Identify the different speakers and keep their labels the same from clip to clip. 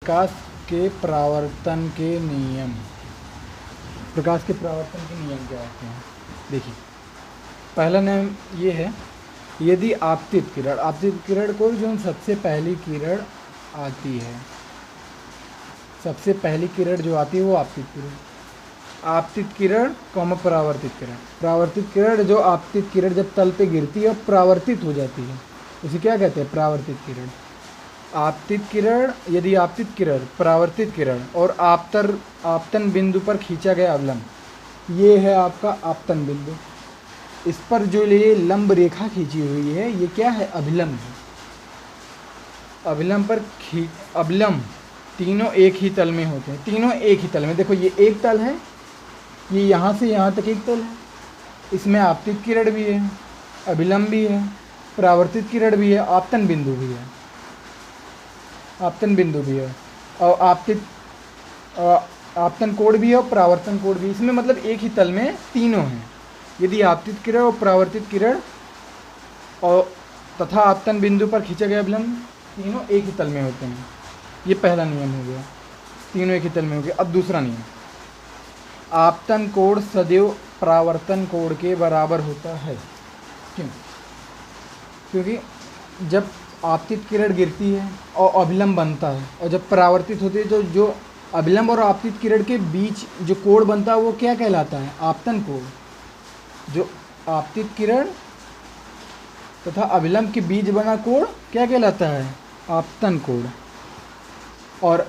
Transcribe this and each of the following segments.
Speaker 1: प्रकाश के परावर्तन के नियम। प्रकाश के परावर्तन के नियम क्या होते हैं? देखिए, पहला नियम ये है, यदि आपतित किरण को जो सबसे पहली किरण आती है, सबसे पहली किरण जो आती है वो आपतित किरण परावर्तित किरण जो आपतित किरण जब तल पे गिरती है और परावर्तित हो जाती है, उसे क्या कहते हैं? परावर्तित किरण। आपतित किरण, यदि आपतित किरण, परावर्तित किरण और आपतन बिंदु पर खींचा गया अवलंब, ये है आपका आपतन बिंदु। इस पर जो ये लंब रेखा खींची हुई है, ये क्या है? अभिलंब है। अभिलंब पर अभिलंब तीनों एक ही तल में होते हैं, तीनों एक ही तल में। देखो, ये एक तल है, ये यहाँ से यहाँ तक एक तल है, इसमें आपतित किरण भी है, अभिलंब भी है, परावर्तित किरण भी है, आपतन बिंदु भी है, और आपतन कोण भी है और परावर्तन कोण भी। इसमें मतलब एक ही तल में तीनों हैं। यदि आपतित किरण और परावर्तित किरण और तथा आपतन बिंदु पर खींचा गया अभिलंब तीनों एक ही तल में होते हैं। ये पहला नियम हो गया, तीनों एक ही तल में हो गए। अब दूसरा नियम, आपतन कोण सदैव परावर्तन कोण के बराबर होता है। क्यों? क्योंकि जब आपतित किरण गिरती है और अभिलंब बनता है, और जब परावर्तित होती है तो जो अभिलंब और आपतित किरण के बीच जो कोण बनता है वो क्या कहलाता है? आपतन कोण। जो आपतित किरण तथा अभिलंब के बीच बना कोण क्या कहलाता है? आपतन कोण। और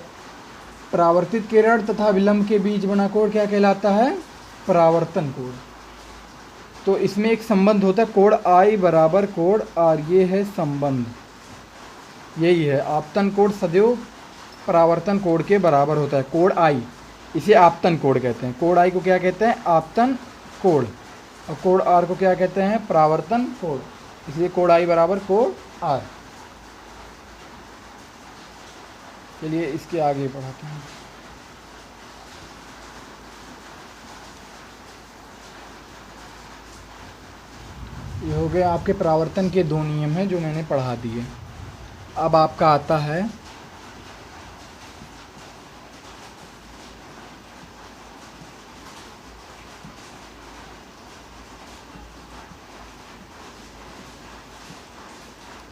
Speaker 1: परावर्तित किरण तथा अभिलंब के बीच बना कोण क्या कहलाता है? परावर्तन कोण। तो इसमें एक संबंध होता है, कोण आई बराबर कोण आर, ये है संबंध, यही है। आपतन कोण सदैव परावर्तन कोण के बराबर होता है, कोण आई, इसे आपतन कोण कहते हैं। कोण आई को क्या कहते हैं? आपतन कोण। और कोण आर को क्या कहते हैं? परावर्तन कोण। इसलिए कोण आई बराबर कोण आर। चलिए इसके आगे बढ़ाते हैं। ये हो गए आपके परावर्तन के दो नियम हैं जो मैंने पढ़ा दिए। अब आपका आता है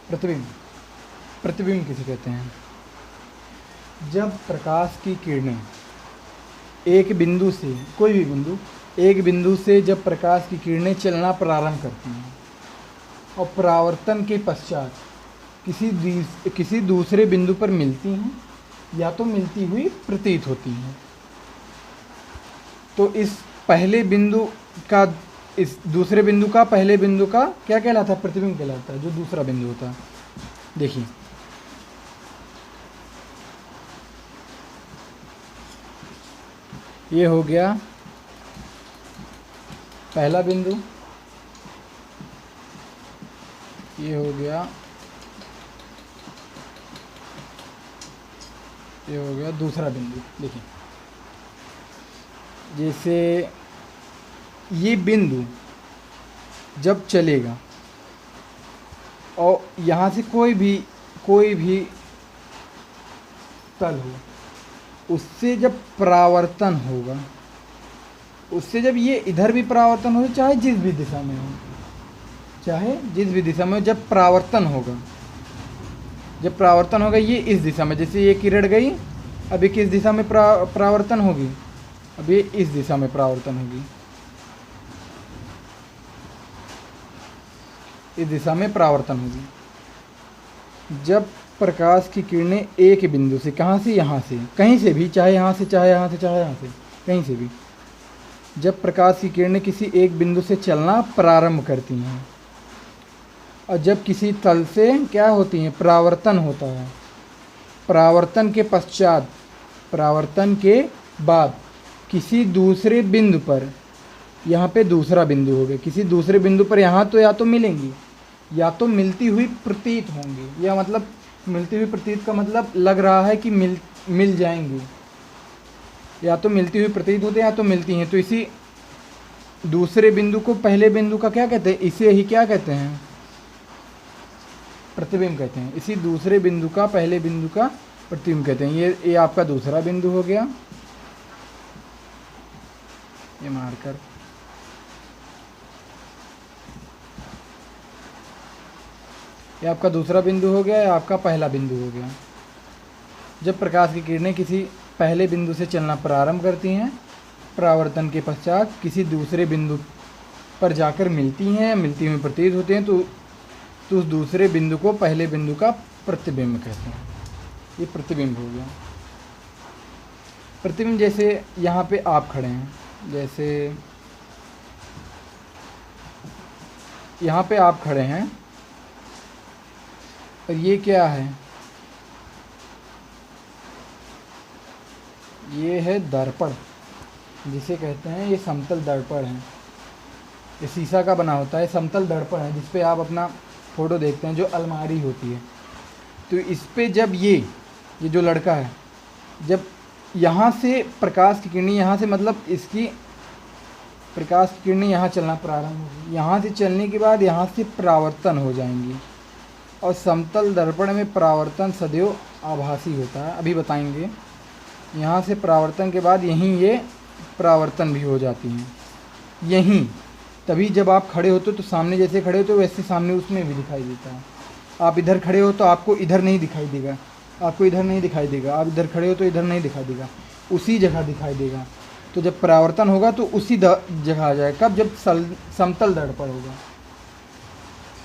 Speaker 1: प्रतिबिंब। प्रतिबिंब किसे कहते हैं? जब प्रकाश की किरणें एक बिंदु से, कोई भी बिंदु, एक बिंदु से जब प्रकाश की किरणें चलना प्रारंभ करती हैं और परावर्तन के पश्चात किसी दूसरे बिंदु पर मिलती हैं या तो मिलती हुई प्रतीत होती हैं, तो इस पहले बिंदु का, इस दूसरे बिंदु का पहले बिंदु का क्या कहलाता है? प्रतिबिंब कहलाता है, जो दूसरा बिंदु होता है। देखिए, ये हो गया पहला बिंदु, ये हो गया दूसरा बिंदु। देखिए, जैसे ये बिंदु जब चलेगा और यहाँ से कोई भी तल हो, उससे जब परावर्तन होगा, उससे जब ये इधर भी परावर्तन हो, चाहे जिस भी दिशा में हो, जब परावर्तन होगा ये इस दिशा में, जैसे ये किरण गई, अभी किस दिशा में परावर्तन होगी? अभी इस दिशा में परावर्तन होगी, इस दिशा में परावर्तन होगी। जब प्रकाश की किरणें एक बिंदु से, कहाँ से? यहाँ से, कहीं से भी, चाहे यहाँ से, चाहे यहाँ से, चाहे यहाँ से, कहीं से भी, जब प्रकाश की किरणें किसी एक बिंदु से चलना प्रारंभ करती हैं और जब किसी तल से क्या होती हैं? परावर्तन होता है। परावर्तन के पश्चात, परावर्तन के बाद किसी दूसरे बिंदु पर, यहाँ पे दूसरा बिंदु हो गया, किसी दूसरे बिंदु पर यहाँ तो या तो मिलेंगी या तो मिलती हुई प्रतीत होंगी, या मतलब मिलती हुई प्रतीत का मतलब लग रहा है कि मिल जाएंगी, या तो मिलती हुई प्रतीत होते हैं या तो मिलती हैं। तो इसी दूसरे बिंदु को पहले बिंदु का क्या कहते हैं? इसे ही क्या कहते हैं? प्रतिबिंब कहते हैं। इसी दूसरे बिंदु का पहले बिंदु का प्रतिबिंब कहते हैं। ये आपका दूसरा बिंदु हो गया, ये मार्कर। ये आपका दूसरा बिंदु हो गया, ये आपका पहला बिंदु हो गया। जब प्रकाश की किरणें किसी पहले बिंदु से चलना प्रारंभ करती हैं, परावर्तन के पश्चात किसी दूसरे बिंदु पर जाकर मिलती हैं, मिलती हुई प्रतीत होती हैं, तो उस दूसरे बिंदु को पहले बिंदु का प्रतिबिंब कहते हैं। ये प्रतिबिंब हो गया। प्रतिबिंब जैसे यहाँ पे आप खड़े हैं, जैसे यहाँ पे आप खड़े हैं और ये क्या है, ये है दर्पण, जिसे कहते हैं, ये समतल दर्पण है। ये शीशा का बना होता है, समतल दर्पण है जिस पे आप अपना फ़ोटो देखते हैं, जो अलमारी होती है। तो इस पे जब ये जो लड़का है, जब यहाँ से प्रकाश की किरणें, यहाँ से मतलब इसकी प्रकाश की किरणें यहाँ चलना प्रारंभ होगी, यहाँ से चलने के बाद यहाँ से परावर्तन हो जाएंगी। और समतल दर्पण में परावर्तन सदैव आभासी होता है, अभी बताएंगे। यहाँ से परावर्तन के बाद यहीं ये परावर्तन भी हो जाती हैं, यहीं। तभी जब आप खड़े होते हो तो सामने जैसे खड़े होते हो वैसे सामने उसमें भी दिखाई देता है। आप इधर खड़े हो तो आपको इधर नहीं दिखाई देगा, आपको इधर नहीं दिखाई देगा। आप इधर खड़े हो तो इधर नहीं दिखाई देगा, उसी जगह दिखाई देगा। तो जब परावर्तन होगा तो उसी जगह आ जाएगा। कब? जब समतल दर्पण होगा,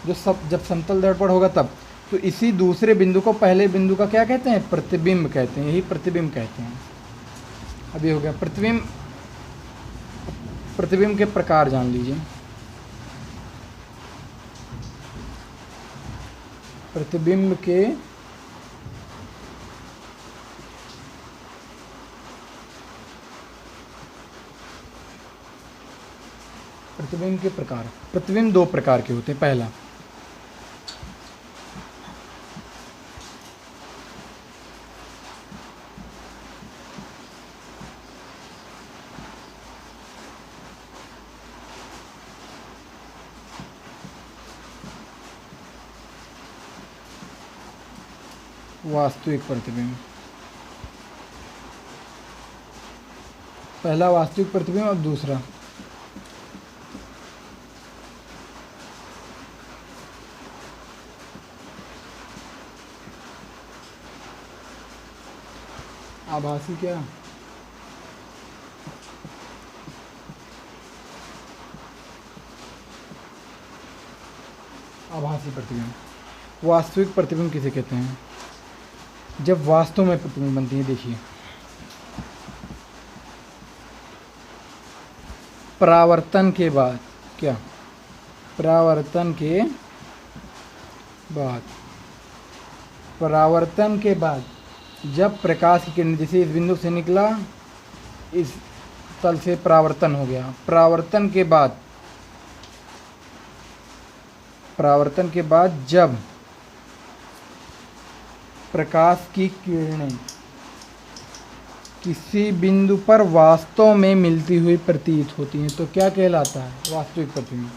Speaker 1: जब समतल दर्पण होगा तब। तो इसी दूसरे बिंदु को पहले बिंदु का क्या कहते हैं? प्रतिबिंब कहते हैं। यही प्रतिबिंब कहते हैं। अभी हो गया प्रतिबिंब। प्रतिबिंब के प्रकार जान लीजिए। प्रतिबिंब के प्रकार। प्रतिबिंब दो प्रकार के होते हैं। पहला, वास्तविक प्रतिबिंब। पहला वास्तविक प्रतिबिंब और दूसरा आभासी। क्या? आभासी प्रतिबिंब। वास्तविक प्रतिबिंब किसे कहते हैं? जब वास्तव में प्रतिबिंब बनती है। देखिए, परावर्तन के बाद, क्या? परावर्तन के बाद, परावर्तन के बाद जब प्रकाश की किरण जैसे इस बिंदु से निकला, इस तल से परावर्तन हो गया। परावर्तन के बाद जब प्रकाश की किरणें किसी बिंदु पर वास्तव में मिलती हुई प्रतीत होती हैं, तो क्या कहलाता है? वास्तविक प्रतिबिंब।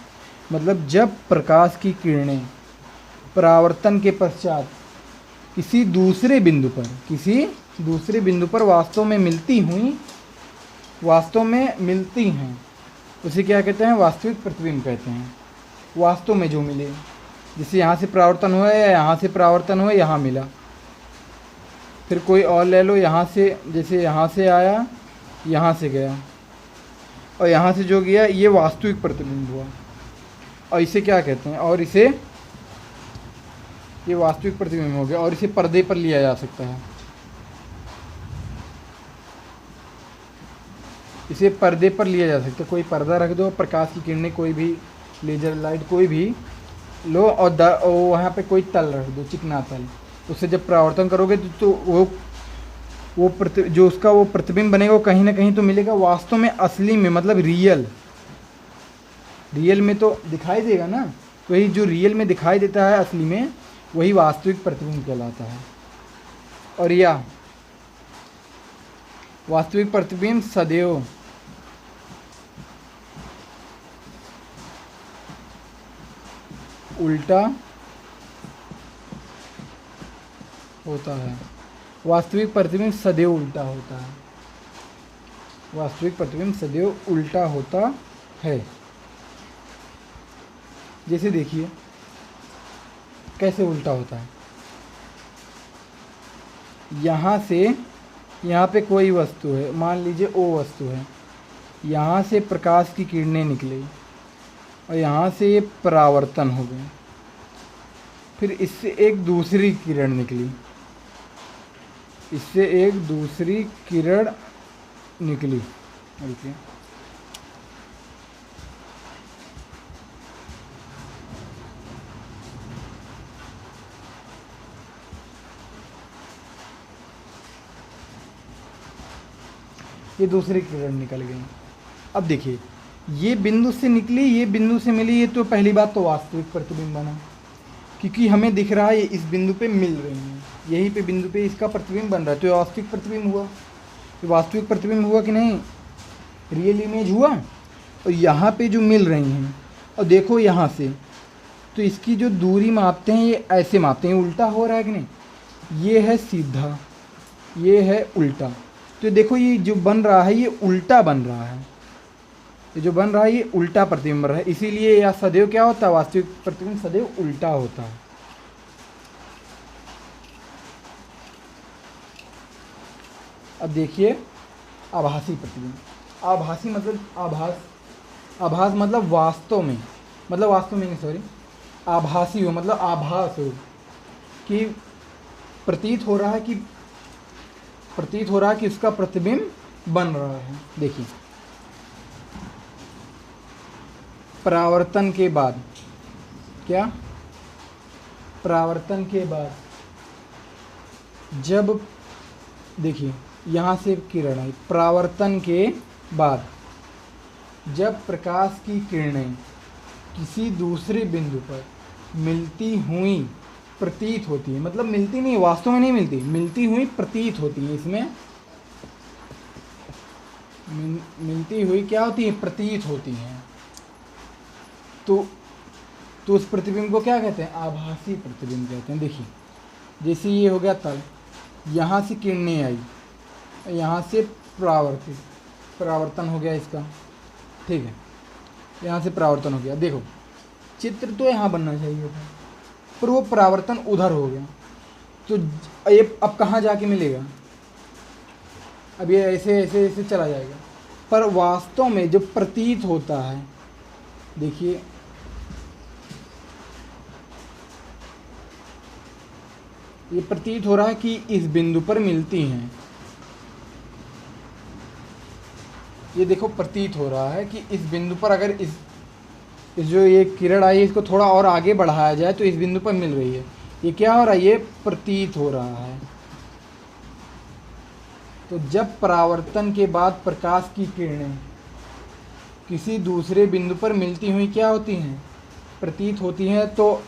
Speaker 1: मतलब जब प्रकाश की किरणें परावर्तन के पश्चात किसी दूसरे बिंदु पर वास्तव में मिलती हैं, उसे क्या कहते हैं? वास्तविक प्रतिबिंब कहते हैं। वास्तव में जो मिले, जैसे यहाँ से परावर्तन हुआ या यहाँ से परावर्तन हुआ, यहाँ मिला। फिर कोई और ले लो, यहाँ से, जैसे यहाँ से आया, यहाँ से गया, और यहाँ से जो गया, ये वास्तविक प्रतिबिंब हुआ। और इसे क्या कहते हैं? और इसे, ये वास्तविक प्रतिबिंब हो गया। और इसे पर्दे पर लिया जा सकता है। इसे पर्दे पर लिया जा सकता है। कोई पर्दा रख दो, प्रकाश की किरणें, कोई भी लेजर लाइट कोई भी लो, और वहाँ पे कोई तल रख दो, चिकना तल। उससे जब परावर्तन करोगे तो जो उसका वो प्रतिबिंब बनेगा, वो कहीं ना कहीं तो मिलेगा। वास्तव में, असली में, मतलब रियल में तो दिखाई देगा ना। वही जो रियल में दिखाई देता है असली में, वही वास्तविक प्रतिबिंब कहलाता है। और यह वास्तविक प्रतिबिंब सदैव उल्टा होता है। वास्तविक प्रतिबिंब सदैव उल्टा होता है। वास्तविक प्रतिबिंब सदैव उल्टा होता है। जैसे देखिए कैसे उल्टा होता है। यहाँ से यहाँ पे कोई वस्तु है, मान लीजिए ओ वस्तु है, यहाँ से प्रकाश की किरणें निकली और यहाँ से ये परावर्तन हो गए, फिर इससे एक दूसरी किरण निकली, इससे एक दूसरी किरण निकली। देखिए ये दूसरी किरण निकल गई। अब देखिए ये बिंदु से निकली, ये बिंदु से मिली, ये तो पहली बात तो वास्तविक प्रतिबिंब बना, क्योंकि हमें दिख रहा है ये इस बिंदु पे मिल रही हैं, यहीं पे बिंदु पे इसका प्रतिबिंब बन रहा है, तो ये वास्तविक प्रतिबिंब हुआ। ये वास्तविक प्रतिबिंब हुआ कि नहीं, रियल इमेज हुआ। और यहाँ पे जो मिल रही हैं, और देखो यहाँ से, तो इसकी जो दूरी मापते हैं ये ऐसे मापते हैं, उल्टा हो रहा है कि नहीं, ये है सीधा, ये है उल्टा। तो देखो ये जो बन रहा है ये उल्टा बन रहा है, ये जो बन रहा है ये उल्टा प्रतिबिंब बन रहा है, इसीलिए यह सदैव क्या होता है, वास्तविक प्रतिबिंब सदैव उल्टा होता है। अब देखिए आभासी प्रतिबिंब। आभासी मतलब आभास, आभास मतलब वास्तव में, मतलब वास्तव में नहीं सॉरी, आभासी हो मतलब आभास हो, कि प्रतीत हो रहा है कि उसका प्रतिबिंब बन रहा है। देखिए परावर्तन के बाद, क्या परावर्तन के बाद जब देखिए यहाँ से किरण आई, परावर्तन के बाद जब प्रकाश की किरणें किसी दूसरे बिंदु पर मिलती हुई प्रतीत होती है, मतलब मिलती नहीं, वास्तव में नहीं मिलती, मिलती हुई प्रतीत होती है, इसमें मिलती हुई क्या होती है, प्रतीत होती हैं, तो उस प्रतिबिंब को क्या कहते हैं, आभासी प्रतिबिंब कहते हैं। देखिए जैसे ये हो गया तल, यहाँ से किरणें आई, यहाँ से परावर्तन हो गया इसका, ठीक है, यहाँ से परावर्तन हो गया। देखो चित्र तो यहाँ बनना चाहिए था, पर वो परावर्तन उधर हो गया, तो ये अब कहाँ जाके मिलेगा, अब ये ऐसे ऐसे ऐसे चला जाएगा, पर वास्तव में जो प्रतीत होता है, देखिए ये प्रतीत हो रहा है कि इस बिंदु पर मिलती हैं, ये देखो प्रतीत हो रहा है कि इस बिंदु पर अगर इस जो ये किरण आई इसको थोड़ा और आगे बढ़ाया जाए तो इस बिंदु पर मिल रही है, ये क्या हो रहा है, ये प्रतीत हो रहा है। तो जब परावर्तन के बाद प्रकाश की किरणें किसी दूसरे बिंदु पर मिलती हुई क्या होती हैं, प्रतीत होती हैं, तो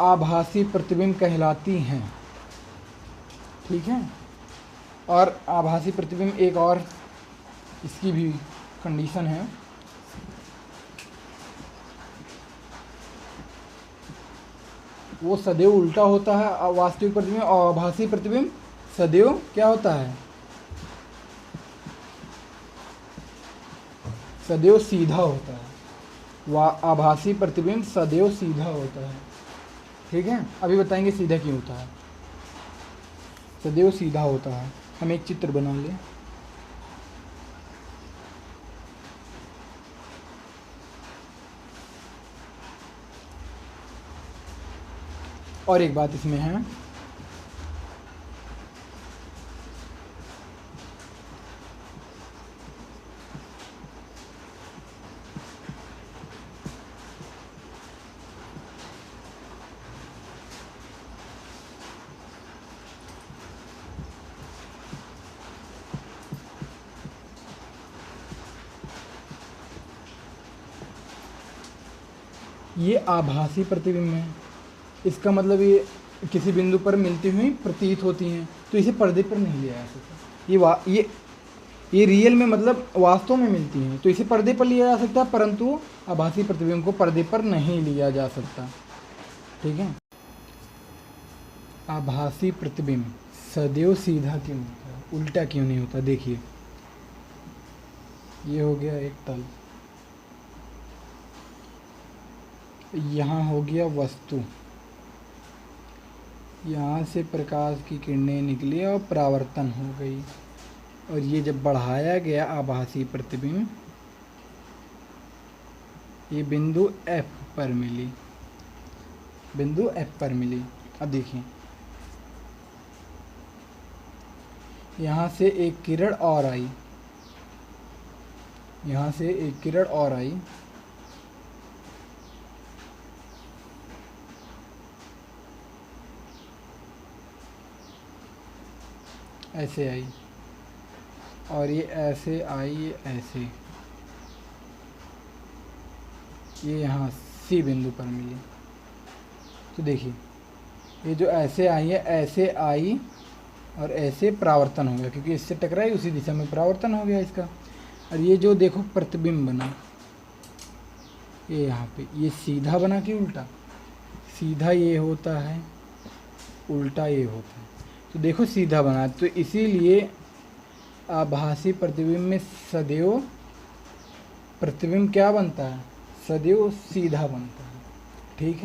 Speaker 1: आभासी प्रतिबिंब कहलाती हैं। ठीक है, और आभासी प्रतिबिंब एक और इसकी भी कंडीशन है, वो सदैव उल्टा होता है, वास्तविक प्रतिबिंब, और आभासी प्रतिबिंब सदैव क्या होता है, सदैव सीधा होता है। आभासी प्रतिबिंब सदैव सीधा होता है। ठीक है, अभी बताएंगे सीधा क्यों होता है, सदैव सीधा होता है। हम एक चित्र बना लें, और एक बात इसमें है, ये आभासी प्रतिबिंब है, इसका मतलब ये किसी बिंदु पर मिलती हुई प्रतीत होती हैं, तो इसे पर्दे पर नहीं लिया जा सकता। ये रियल में मतलब वास्तव में मिलती हैं, तो इसे पर्दे पर लिया जा सकता है, परंतु आभासी प्रतिबिंब को पर्दे पर नहीं लिया जा सकता। ठीक है, आभासी प्रतिबिंब सदैव सीधा क्यों होता है, उल्टा क्यों नहीं होता। देखिए ये हो गया एक तल, यहाँ हो गया वस्तु, यहाँ से प्रकाश की किरणें निकली और परावर्तन हो गई, और ये जब बढ़ाया गया आभासी प्रतिबिंब, ये बिंदु F पर मिली, बिंदु F पर मिली। अब देखिए यहाँ से एक किरण और आई, यहाँ से एक किरण और आई, ऐसे आई, और ये ऐसे आई, ये ऐसे, ये यहाँ C बिंदु पर मिली। तो देखिए ये जो ऐसे आई है, ऐसे आई और ऐसे परावर्तन हो गया, क्योंकि इससे टकराई उसी दिशा में परावर्तन हो गया इसका। और ये जो देखो प्रतिबिंब बना, ये यहाँ पे, ये सीधा बना कि उल्टा, सीधा ये होता है, उल्टा ये होता है। तो देखो सीधा बना, तो इसीलिए आभासी प्रतिबिंब में सदैव प्रतिबिंब क्या बनता है, सदैव सीधा बनता है। ठीक है।